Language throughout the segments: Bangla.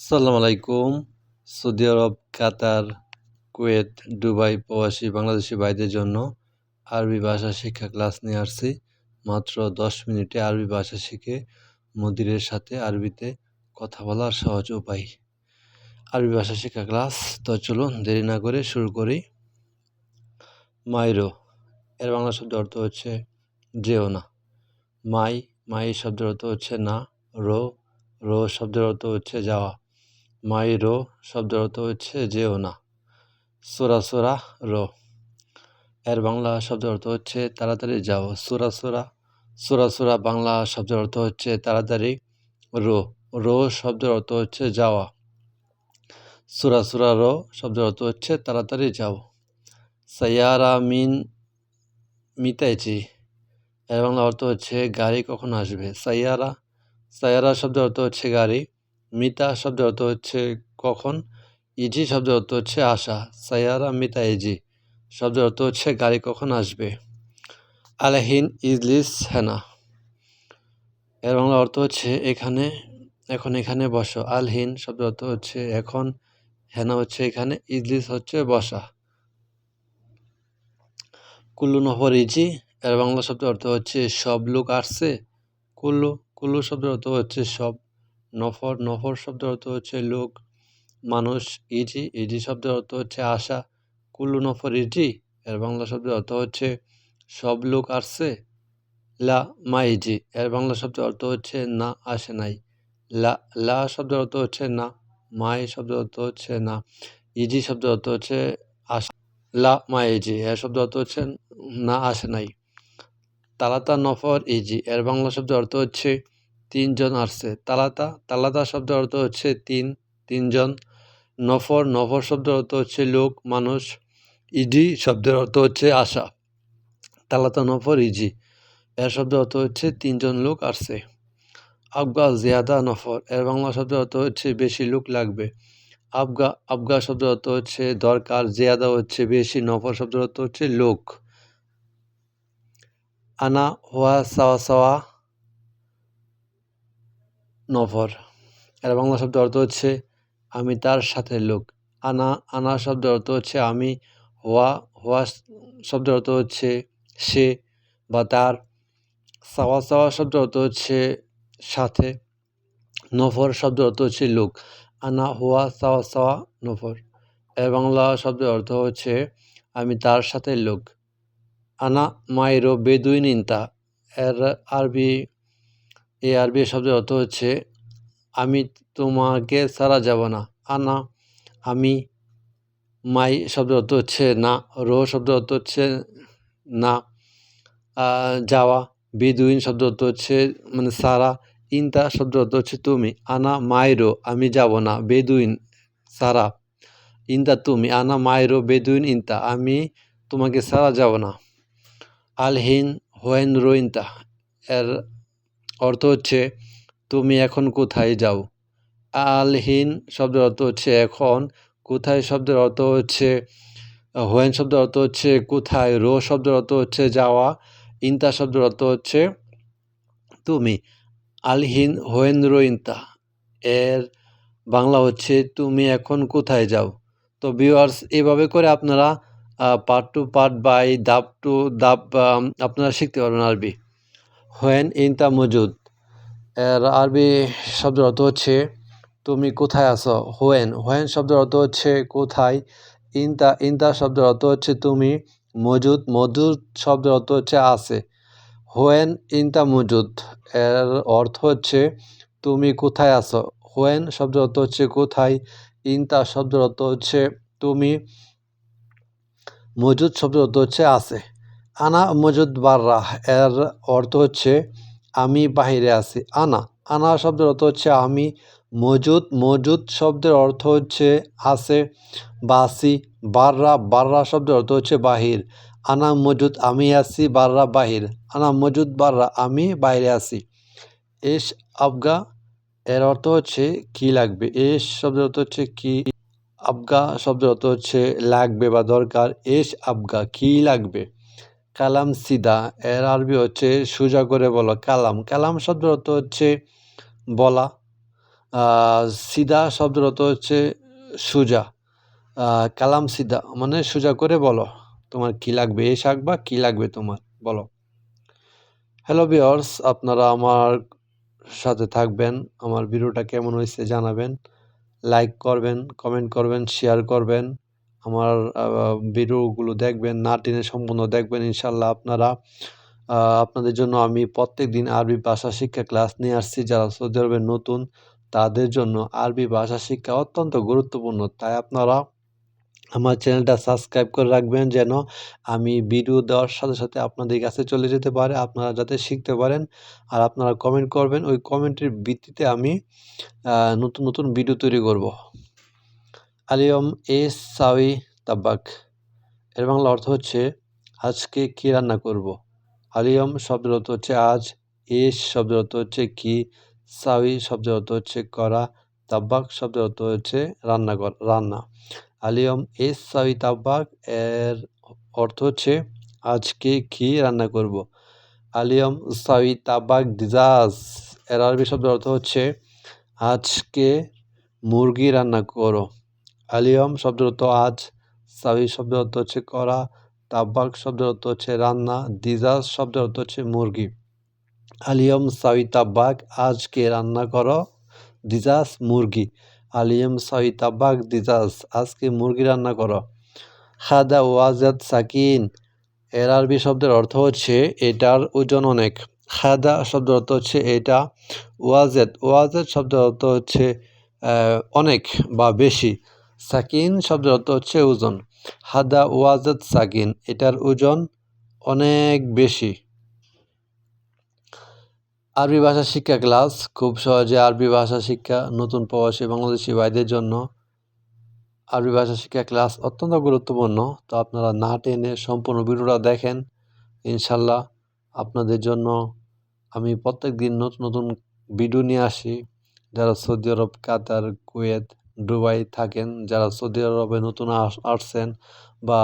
আসসালামু আলাইকুম। সৌদি আরব, কাতার, কুয়েত, দুবাই প্রবাসী বাংলাদেশি ভাইদের জন্য আরবি ভাষা শিক্ষা ক্লাস নিয়ে আসছি। মাত্র ১০ মিনিটে আরবি ভাষা শিখে মুদিরের সাথে আরবিতে কথা বলার সহজ উপায়। আরবি ভাষা শিক্ষা ক্লাস। তো চলুন দেরি না করে শুরু করি। মাইরো এর বাংলা শব্দের অর্থ হচ্ছে যেও না। মাই শব্দের অর্থ হচ্ছে না। রো শব্দের অর্থ হচ্ছে যাওয়া। মাইরো শব্দের অর্থ হচ্ছে যেও না। সোরা রো এর বাংলা শব্দের অর্থ হচ্ছে তাড়াতাড়ি যাও। সোরা বাংলা শব্দের অর্থ হচ্ছে তাড়াতাড়ি। রো শব্দের অর্থ হচ্ছে যাওয়া। সোরা রো শব্দের অর্থ হচ্ছে তাড়াতাড়ি যাও। সাইয়ারা মিতাইচি এর বাংলা অর্থ হচ্ছে গাড়ি কখন আসবে। সাইয়ারা শব্দের অর্থ হচ্ছে গাড়ি। মিতা শব্দের অর্থ হচ্ছে কখন। ইজি শব্দের অর্থ হচ্ছে আসা। সাইয়ারা মিতা ইজি শব্দের অর্থ হচ্ছে গাড়ি কখন আসবে। আলহিন ইজলিস হেনা এর বাংলা অর্থ হচ্ছে এখানে বসো। আলহিন শব্দের অর্থ হচ্ছে এখন, হেনা হচ্ছে এখানে, ইজলিস হচ্ছে বসা। কুল্লু নফর ইজি এর বাংলা শব্দের অর্থ হচ্ছে সব লোক আসছে। কুল্লু শব্দের অর্থ হচ্ছে সব। নফর শব্দের অর্থ হচ্ছে লোক, মানুষ। ইজি শব্দের অর্থ হচ্ছে আসা। কুল্লু নফর ইজি এর বাংলা শব্দের অর্থ হচ্ছে সব লোক আসছে। মাইজি এর বাংলা শব্দের অর্থ হচ্ছে না, আসে নাই। লা শব্দের অর্থ হচ্ছে না। মাই শব্দের অর্থ হচ্ছে না। ইজি শব্দের অর্থ হচ্ছে আসা। মাইজি এর শব্দের অর্থ হচ্ছে না, আসে নাই। তালাতা নফর ইজি এর বাংলা শব্দের অর্থ হচ্ছে তিনজন আসছে। তালাতা শব্দের অর্থ হচ্ছে তিনজন। নফর শব্দের অর্থ হচ্ছে লোক, মানুষ। ইজি শব্দের অর্থ হচ্ছে আসা। তালাতা নফর ইজি এর শব্দের অর্থ হচ্ছে তিনজন লোক আসছে। আবগা জিয়াদা নফর এর বাংলা শব্দের অর্থ হচ্ছে বেশি লোক লাগবে। আবগা শব্দের অর্থ হচ্ছে দরকার, জিয়াদা হচ্ছে বেশি, নফর শব্দের অর্থ হচ্ছে লোক। আনা হুয়া সাওয়া নফর এর বাংলা শব্দের অর্থ হচ্ছে আমি তার সাথে লোক। আনা শব্দের অর্থ হচ্ছে আমি। হুয়া শব্দের অর্থ হচ্ছে সে বা তার। সাওয়া শব্দের অর্থ হচ্ছে সাথে। নফর শব্দের অর্থ হচ্ছে লোক। আনা হুয়া সাওয়া নফর এর বাংলা শব্দের অর্থ হচ্ছে আমি তার সাথে লোক। আনা মাইরো বেদুইন ইনতা এর আরবি শব্দের অর্থ হচ্ছে আমি তোমাকে ছাড়া যাব না। আমি। মাই শব্দের অর্থ হচ্ছে না। রো শব্দের অর্থ হচ্ছে না, যাওয়া। বেদুইন শব্দের অর্থ হচ্ছে মানে সারা। ইনতা শব্দের অর্থ হচ্ছে তুমি। আনা মাইরো আমি যাব না। বেদুইন সারা। ইনতা তুমি। আনা মাইরো বেদুইন ইনতা আমি তোমাকে ছাড়া যাব না। আলহিন হোয়েন রোইনতা এর অর্থ হচ্ছে তুমি এখন কোথায় যাও। আলহিন শব্দের অর্থ হচ্ছে এখন। কোথায় শব্দের অর্থ হচ্ছে হোয়েন শব্দের অর্থ হচ্ছে কোথায়। রো শব্দের অর্থ হচ্ছে যাওয়া। ইনতা শব্দের অর্থ হচ্ছে তুমি। আলহিন হোয়েন রো ইনতা এর বাংলা হচ্ছে তুমি এখন কোথায় যাও। তো ভিউয়ার্স, এভাবে করে আপনারা পার্ট টু পার্ট বাই ধাপ টু ধাপ আপনারা শিখতে পারবেন আরবি। হোয়েন ইনতা মজুদ এর আরবি শব্দের অর্থ হচ্ছে তুমি কোথায় আছো। হোয়েন শব্দের অর্থ হচ্ছে কোথায়। ইনতা শব্দের অর্থ হচ্ছে তুমি। মজুদ শব্দের অর্থ হচ্ছে আছে। হোয়েন ইনতা মজুদ এর অর্থ হচ্ছে তুমি কোথায় আছো। হোয়েন শব্দের অর্থ হচ্ছে কোথায়। ইনতা শব্দের অর্থ হচ্ছে তুমি। মজুদ শব্দের অর্থ হচ্ছে আছে। আনা মজুদ বাররা এর অর্থ হচ্ছে আমি বাহিরে আছি। আনা শব্দের অর্থ হচ্ছে আমি। মজুদ শব্দের অর্থ হচ্ছে আছে বা আছি। বাররা শব্দের অর্থ হচ্ছে বাহির। আনা মজুদ আমি আছি, বাররা বাহির। আনা মজুদ বাররা আমি বাইরে আছি। এস আবগা এর অর্থ হচ্ছে কি লাগবে। এস শব্দের অর্থ হচ্ছে কি। আবগা শব্দের অর্থ হচ্ছে লাগবে বা দরকার। এস আবগা কি লাগবে। কালাম সিদা এর আরবি হচ্ছে সোজা করে বলো। কালাম শব্দের অর্থ হচ্ছে বলা। সিদা শব্দের অর্থ হচ্ছে সোজা। কালাম সিদা মানে সোজা করে বলো, তোমার কি লাগবে, এই শাক বা কি লাগবে তোমার বলো। হ্যালো ভিউয়ার্স, আপনারা আমার সাথে থাকবেন, আমার ভিডিওটা কেমন হয়েছে জানাবেন, লাইক করবেন, কমেন্ট করবেন, শেয়ার করবেন, আমার ভিডিওগুলো দেখবেন, না টেনে সম্পূর্ণ দেখবেন। ইনশাল্লাহ আপনাদের জন্য আমি প্রত্যেকদিন আরবি ভাষা শিক্ষা ক্লাস নিয়ে আসছি। যারা সৌদি আরবে নতুন তাদের জন্য আরবি ভাষা শিক্ষা অত্যন্ত গুরুত্বপূর্ণ, তাই আপনারা আমার চ্যানেলটা সাবস্ক্রাইব করে রাখবেন, যেন আমি ভিডিও দেওয়ার সাথে সাথে আপনাদের কাছে চলে যেতে পারে, আপনারা যাতে শিখতে পারেন। আর আপনারা কমেন্ট করবেন, ওই কমেন্টের ভিত্তিতে আমি নতুন নতুন ভিডিও তৈরি করব। আলিয়ম এস সাউই তাব্বাক এর বাংলা অর্থ হচ্ছে আজকে কি রান্না করব। আলিয়ম শব্দের অর্থ হচ্ছে আজ, এস শব্দের অর্থ হচ্ছে কি, সাউই শব্দের অর্থ হচ্ছে করা, তাব্বাক শব্দের অর্থ হচ্ছে রান্না। আলিয়ম এস সাউই তাব্বাক এর অর্থ হচ্ছে আজকে কি রান্না করব। আলিয়ম সাউই তাব্বাক দিজাজ এর আরবি শব্দের অর্থ হচ্ছে আজকে মুরগি রান্না করো। আলিয়ম শব্দের অর্থ আজ, সাউই শব্দের অর্থ হচ্ছে করা, তাব্বাক শব্দের অর্থ হচ্ছে রান্না, দিজাজ শব্দের অর্থ হচ্ছে মুরগি। আলিয়ম সাউই তাব্বাক আজকে রান্না করো দিজাজ মুরগি। আলিয়ম সাউই তাব্বাক দিজাজ আজকে মুরগি রান্না করো। খাদা ওয়াজাদ সাকিন এর আরবি শব্দের অর্থ হচ্ছে এটার ওজন অনেক। খাদা শব্দের অর্থ হচ্ছে এটা। ওয়াজেদ শব্দের অর্থ হচ্ছে অনেক বা বেশি। সাকিন শব্দের অর্থ হচ্ছে ওজন। হাদা ওয়াজেদ সাকিন এটার ওজন অনেক বেশি। আরবি ভাষা শিক্ষা ক্লাস খুব সহজে আরবি ভাষা শিক্ষা নতুন প্রবাসী বাংলাদেশি ভাইদের জন্য আরবি ভাষা শিক্ষা ক্লাস অত্যন্ত গুরুত্বপূর্ণ। তো আপনারা না টেনে সম্পূর্ণ ভিডিওটা দেখেন। ইনশাল্লাহ আপনাদের জন্য আমি প্রত্যেকদিন নতুন নতুন ভিডিও নিয়ে আসি। যারা সৌদি আরব, কাতার, কুয়েত, দুবাই থাকেন, যারা সৌদি আরবে নতুন আসছেন বা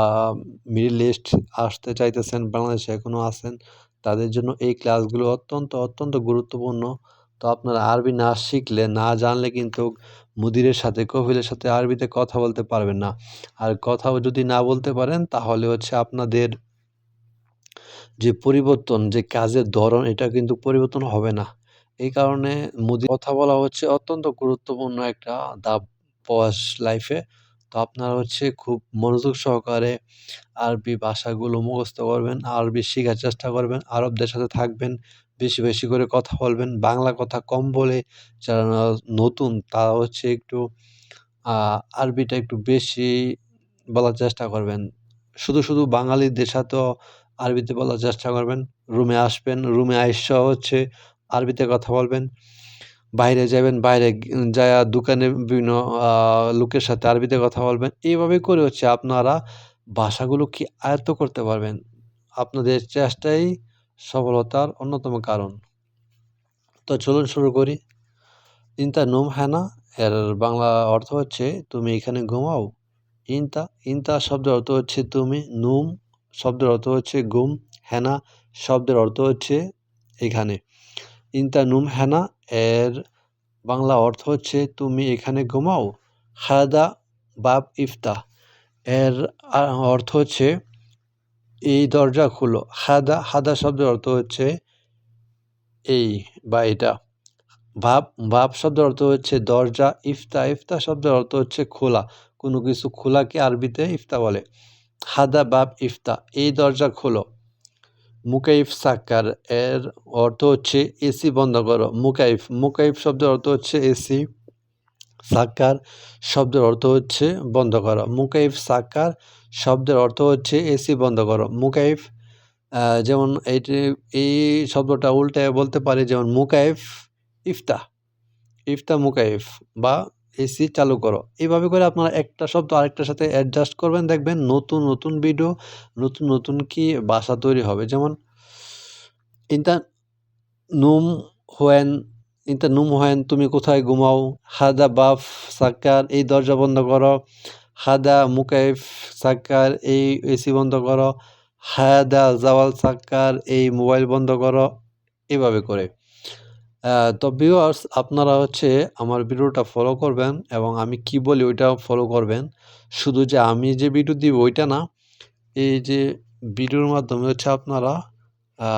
মিডল ইস্ট আসতে চাইতেছেন, বাংলাদেশে এখনও আছেন, তাদের জন্য এই ক্লাসগুলো অত্যন্ত গুরুত্বপূর্ণ। তো আপনারা আরবি না শিখলে, না জানলে কিন্তু মুদিরের সাথে, কফিলের সাথে আরবিতে কথা বলতে পারবেন না। আর কথাও যদি না বলতে পারেন তাহলে হচ্ছে আপনাদের যে পরিবর্তন, যে কাজের ধরন, এটা কিন্তু পরিবর্তন হবে না। এই কারণে কথা বলা হচ্ছে অত্যন্ত গুরুত্বপূর্ণ একটা ধাপ প্রবাস লাইফে। তো আপনারা হচ্ছে খুব মনোযোগ সহকারে আরবি ভাষাগুলো মুখস্থ করবেন, আরবি শিখার চেষ্টা করবেন, আরবদের সাথে থাকবেন, বেশি করে কথা বলবেন। বাংলা কথা কম বলে যারা নতুন তারা হচ্ছে একটু আরবিটা একটু বেশি বলার চেষ্টা করবেন। শুধু বাঙালিদের সাথেও আরবিতে বলার চেষ্টা করবেন। রুমে আসবেন, রুমে আইসা হচ্ছে আরবিতে কথা বলবেন। বাইরে যাবেন, বাইরে যায়া দোকানে বিভিন্ন লোকের সাথে আরবিতে কথা বলবেন। এইভাবে করে হচ্ছে আপনারা ভাষাগুলোকে আয়ত্ত করতে পারবেন। আপনাদের চেষ্টাই সফলতার অন্যতম কারণ। তো চলুন শুরু করি। ইনতা নুম হ্যানা এর বাংলা অর্থ হচ্ছে তুমি এখানে ঘুমাও। ইনতা শব্দের অর্থ হচ্ছে তুমি, নুম শব্দের অর্থ হচ্ছে ঘুম, হ্যানা শব্দের অর্থ হচ্ছে এখানে। ইনতা নুম হ্যানা এর বাংলা অর্থ হচ্ছে তুমি এখানে ঘুমাও। খাদা বাব ইফতা এর অর্থ হচ্ছে এই দরজা খুলো। হাদা শব্দের অর্থ হচ্ছে এই বা এটা। বাব শব্দের অর্থ হচ্ছে দরজা। ইফতা শব্দের অর্থ হচ্ছে খোলা। কোনো কিছু খোলাকে আরবিতে ইফতা বলে। হাদা বাব ইফতা এই দরজা খোলো। মুকাইফ সাক্কার এর অর্থ হচ্ছে এসি বন্ধ করো। মুকাইফ শব্দের অর্থ হচ্ছে এসি। সাক্কার শব্দের অর্থ হচ্ছে বন্ধ করা। মুকাইফ সাক্কার শব্দের অর্থ হচ্ছে এসি বন্ধ করো। মুকাইফ যেমন এই শব্দটা উল্টায় বলতে পারি, যেমন মুকাইফ ইফতা মুকাইফ বা এসি চালু করো। এইভাবে করে আপনারা একটা শব্দ আরেকটার সাথে অ্যাডজাস্ট করবেন, দেখবেন নতুন ভিডিও, নতুন কি ভাষা তৈরি হবে। যেমন ইনতা নুম হোয়েন ইনতা নুম হোয়েন তুমি কোথায় ঘুমাও। হাদা বাফ সাক্কার এই দরজা বন্ধ করো। হাদা মুকাইফ সাক্কার এই এসি বন্ধ করো। হাদা জাওয়াল সাক্কার এই মোবাইল বন্ধ করো। এভাবে করে তো ভিউয়ার্স আপনারা হচ্ছে আমার ভিডিওটা ফলো করবেন এবং আমি কি বলি ওইটাও ফলো করবেন। শুধু যে আমি যে ভিডিও দিব ওইটা না, এই যে ভিডিওর মাধ্যমে হচ্ছে আপনারা আ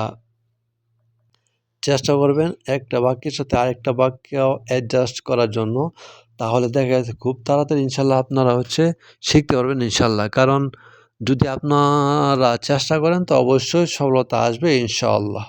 চেষ্টা করবেন একটা বাক্যের সাথে আরেকটা বাক্য অ্যাডজাস্ট করার জন্য। তাহলে দেখা যাচ্ছে খুব তাড়াতাড়ি ইনশাআল্লাহ আপনারা হচ্ছে শিখতে পারবেন ইনশাআল্লাহ। কারণ যদি আপনারা চেষ্টা করেন তো অবশ্যই সফলতা আসবে ইনশাআল্লাহ।